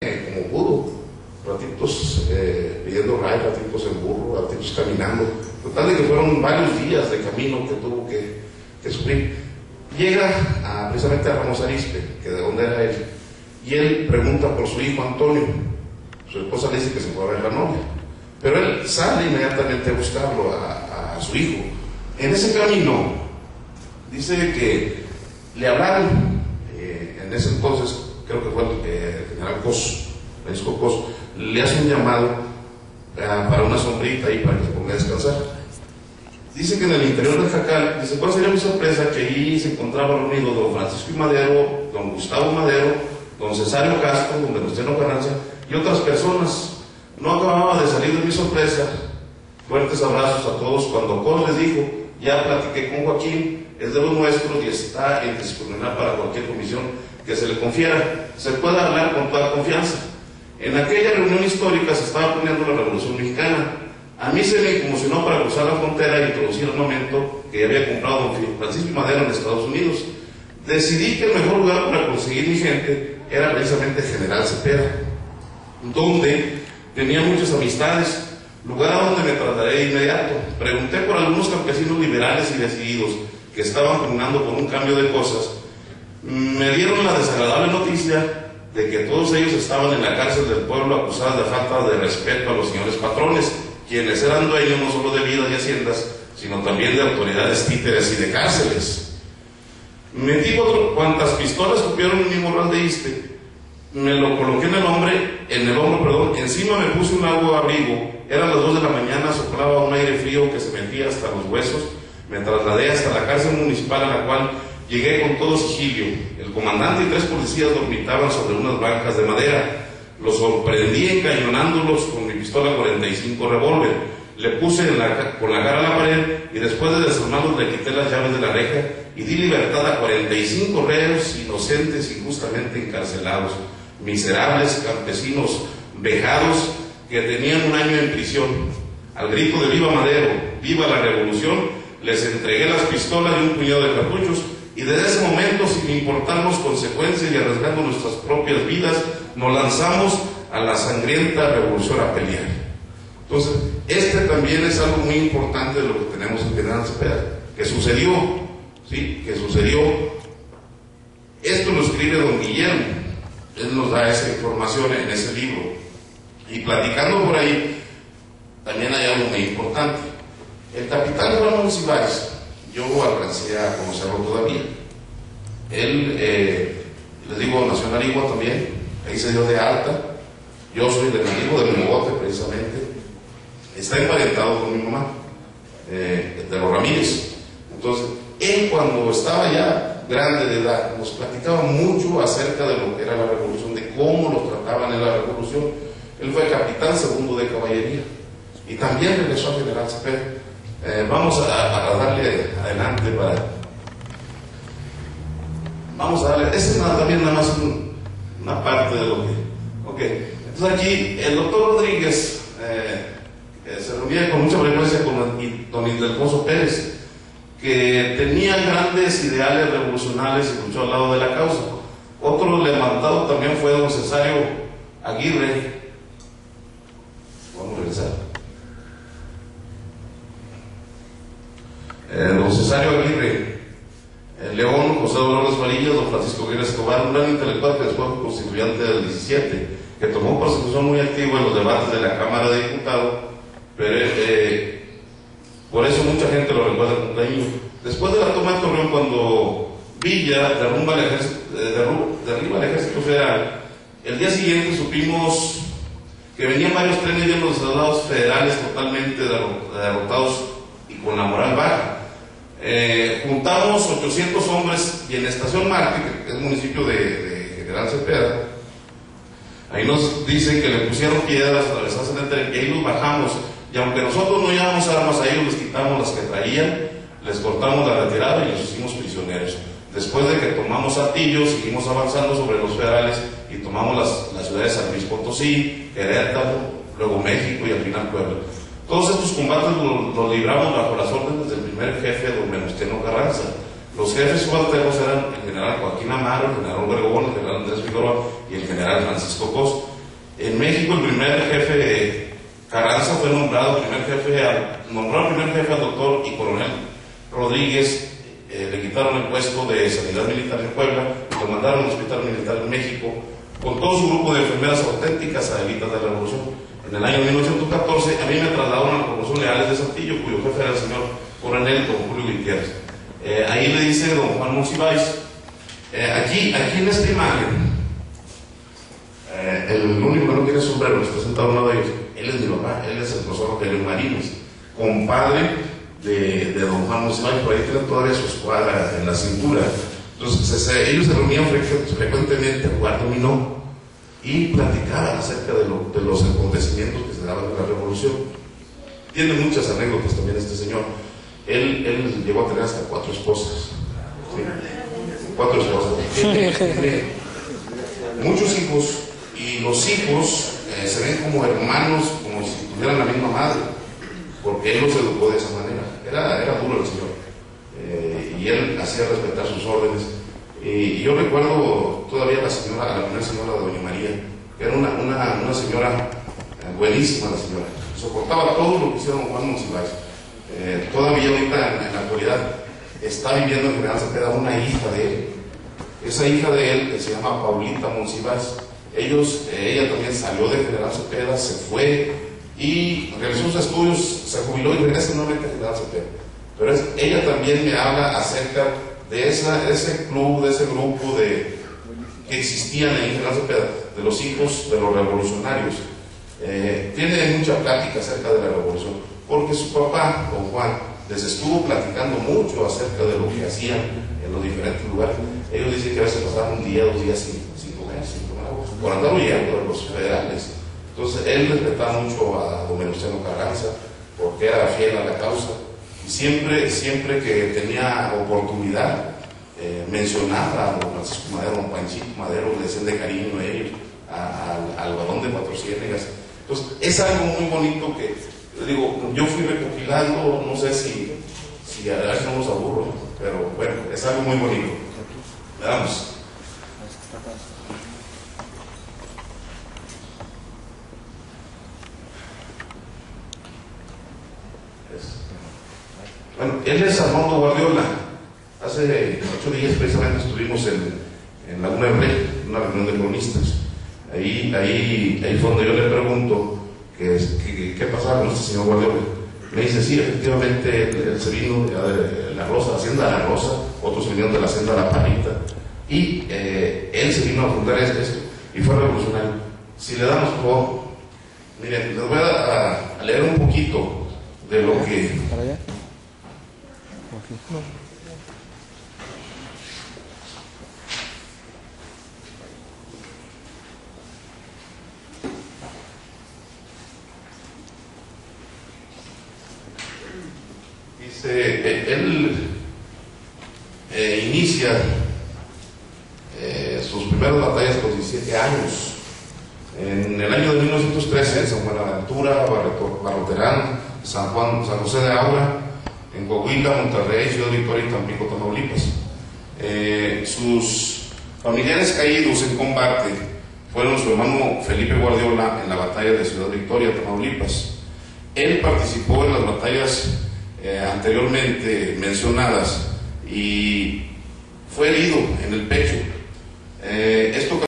como pudo, ratitos pidiendo ray, ratitos en burro, ratitos caminando, total de que fueron varios días de camino que tuvo que sufrir. Llega precisamente a Ramos Arizpe, que de dónde era él, y él pregunta por su hijo Antonio. Su esposa le dice que se fue a ver la novia, pero él sale inmediatamente a buscarlo a su hijo. En ese camino dice que le hablaron, en ese entonces creo que fue el general Cos, Francisco Cos, le hace un llamado para una sombrita ahí para que se ponga a descansar. Dice que en el interior del Jacal, dice, ¿cuál sería mi sorpresa? Que ahí se encontraba reunido don Francisco y Madero, don Gustavo Madero, don Cesario Castro, don Venustiano Carranza y otras personas. No acababa de salir de mi sorpresa. Fuertes abrazos a todos cuando Cos les dijo, ya platiqué con Joaquín, es de los nuestros y está en disciplinar para cualquier comisión que se le confiera. Se puede hablar con toda confianza. En aquella reunión histórica se estaba poniendo la Revolución Mexicana. A mí se me conmocionó para cruzar la frontera y introducir armamento que había comprado don Francisco Madero en Estados Unidos. Decidí que el mejor lugar para conseguir mi gente era precisamente General Cepeda, donde tenía muchas amistades, lugar a donde me trasladaré de inmediato. Pregunté por algunos campesinos liberales y decididos que estaban pugnando por un cambio de cosas. Me dieron la desagradable noticia de que todos ellos estaban en la cárcel del pueblo acusados de falta de respeto a los señores patrones, quienes eran dueños no solo de vidas y haciendas, sino también de autoridades títeres y de cárceles. Metí cuantas pistolas cupieron en mi morral de Iste, me lo coloqué en el hombro, encima me puse un largo abrigo, eran las 2 de la mañana, soplaba un aire frío que se metía hasta los huesos, me trasladé hasta la cárcel municipal a la cual llegué con todo sigilio. El comandante y 3 policías dormitaban sobre unas bancas de madera. Los sorprendí encañonándolos con mi pistola 45 revólver. Le puse con la cara a la pared y después de desarmarlos le quité las llaves de la reja y di libertad a 45 reos inocentes injustamente encarcelados, miserables campesinos vejados que tenían un año en prisión. Al grito de ¡Viva Madero! ¡Viva la Revolución!, les entregué las pistolas y un puñado de cartuchos, y desde ese momento, sin importarnos consecuencias y arriesgando nuestras propias vidas, nos lanzamos a la sangrienta revolución a pelear. Entonces, este también es algo muy importante de lo que tenemos en General Cepeda, que sucedió, ¿sí? Que sucedió. Esto lo escribe don Guillermo, él nos da esa información en ese libro. Y platicando por ahí, también hay algo muy importante. El capitán Juan Monsiváis, yo alcancé a conocerlo todavía. Él, les digo, nació en Arigua también, ahí se dio de alta. Yo soy del amigo de Mogote, precisamente. Está emparentado con mi mamá, de los Ramírez. Entonces, él cuando estaba ya grande de edad, nos platicaba mucho acerca de lo que era la revolución, de cómo lo trataban en la revolución. Él fue capitán segundo de caballería y también regresó a General Cepeda. Vamos a darle adelante vamos a darle, esa es también nada más una parte de lo que, ok. Entonces aquí el doctor Rodríguez se reunía con mucha frecuencia con don Ildefonso Pérez, que tenía grandes ideales revolucionarios y luchó al lado de la causa. Otro levantado también fue don Cesario Aguirre. Vamos a regresar. Don Cesario Aguirre León, José Dolores Varillas, don Francisco Aguirre Escobar, un gran intelectual que después fue constituyente del 17, que tomó participación muy activa en los debates de la Cámara de Diputados, pero por eso mucha gente lo recuerda con cariño. Después de la toma de Torreón, cuando Villa derriba el ejército federal, el día siguiente supimos que venían varios trenes llenos de soldados federales totalmente derrotados y con la moral baja. Juntamos 800 hombres y en Estación Marte, que es el municipio de General Cepeda, ahí nos dicen que le pusieron piedras, atravesadas en el tren, y ahí nos bajamos, y aunque nosotros no llevamos armas a ellos, les quitamos las que traían, les cortamos la retirada y los hicimos prisioneros. Después de que tomamos Atillo, seguimos avanzando sobre los federales y tomamos las ciudades de San Luis Potosí, Querétaro, luego México y al final Puebla. Todos estos combates los libramos bajo las órdenes del primer jefe, don Venustiano Carranza. Los jefes subalternos eran el general Joaquín Amaro, el general Obregón, el general Andrés Figueroa y el general Francisco Cos. En México el primer jefe, Carranza, fue nombrado primer jefe al doctor y coronel Rodríguez. Le quitaron el puesto de sanidad militar en Puebla y lo mandaron al hospital militar en México con todo su grupo de enfermeras auténticas adelitas de la revolución. En el año 1914 a mí me trasladaron a la promoción Leales de Saltillo, cuyo jefe era el señor coronel don Julio Gutiérrez. Ahí le dice don Juan Monsiváis, aquí en esta imagen, el único que no tiene sombrero, está sentado a uno de ellos, él es mi papá, él es el profesor Rogelio Marines, compadre de don Juan Monsiváis. Por ahí tienen todavía su escuadra en la cintura. Entonces ellos se reunían frecuentemente a jugar dominó y platicaban acerca de los acontecimientos que se daban en la revolución. Tiene muchas anécdotas también este señor. Él llegó a tener hasta 4 esposas. ¿Sí? 4 esposas. Tiene muchos hijos, y los hijos se ven como hermanos, como si tuvieran la misma madre, porque él los educó de esa manera. Era duro el señor, y él hacía respetar sus órdenes. Y yo recuerdo todavía la primera señora de doña María, que era una señora buenísima, la señora, soportaba todo lo que hicieron Juan Monsiváis. Todavía ahorita en la actualidad está viviendo en General Cepeda una hija de él. Esa hija de él, que se llama Paulita Monsiváis, ella también salió de General Cepeda, se fue y realizó sus estudios, se jubiló y regresa nuevamente a General Cepeda. Pero ella también me habla acerca de ese club, de ese grupo que existían en General Cepeda, de los hijos de los revolucionarios. Tiene mucha plática acerca de la revolución, porque su papá, don Juan, les estuvo platicando mucho acerca de lo que hacían en los diferentes lugares. Ellos dicen que a veces pasaban un día, 2 días sin comer agua, por andar huyendo de los federales. Entonces él respetaba mucho a don Venustiano Carranza, porque era fiel a la causa, y siempre que tenía oportunidad mencionaba a don Francisco Madero, don Panchito Madero, le decían de cariño a ellos, al varón de Cuatro Ciénegas. Entonces es algo muy bonito que, digo, yo fui recopilando, no sé si a veces no nos aburro, pero bueno, es algo muy bonito. Veamos. Bueno, él es Armando Guardiola. Hace 8 días precisamente estuvimos en la UNED, una reunión de cronistas. Ahí fue donde yo le pregunto qué pasaba con este señor Guardiola. Me dice, sí, efectivamente él se vino de la Rosa, Hacienda La Rosa, otros vinieron de la Hacienda La Parita, y él se vino a fundar esto y fue revolucionario. Si le damos, por favor, miren, les voy a leer un poquito de lo que... ¿Para allá? Dice, él inicia sus primeras batallas con 17 años. En el año de 1913, en San Buenaventura, Barroterán, San José de Aura, en Coahuila, Monterrey, Ciudad Victoria y Tampico, Tamaulipas. Sus familiares caídos en combate fueron su hermano Felipe Guardiola en la batalla de Ciudad Victoria, Tamaulipas. Él participó en las batallas anteriormente mencionadas y fue herido en el pecho. Esto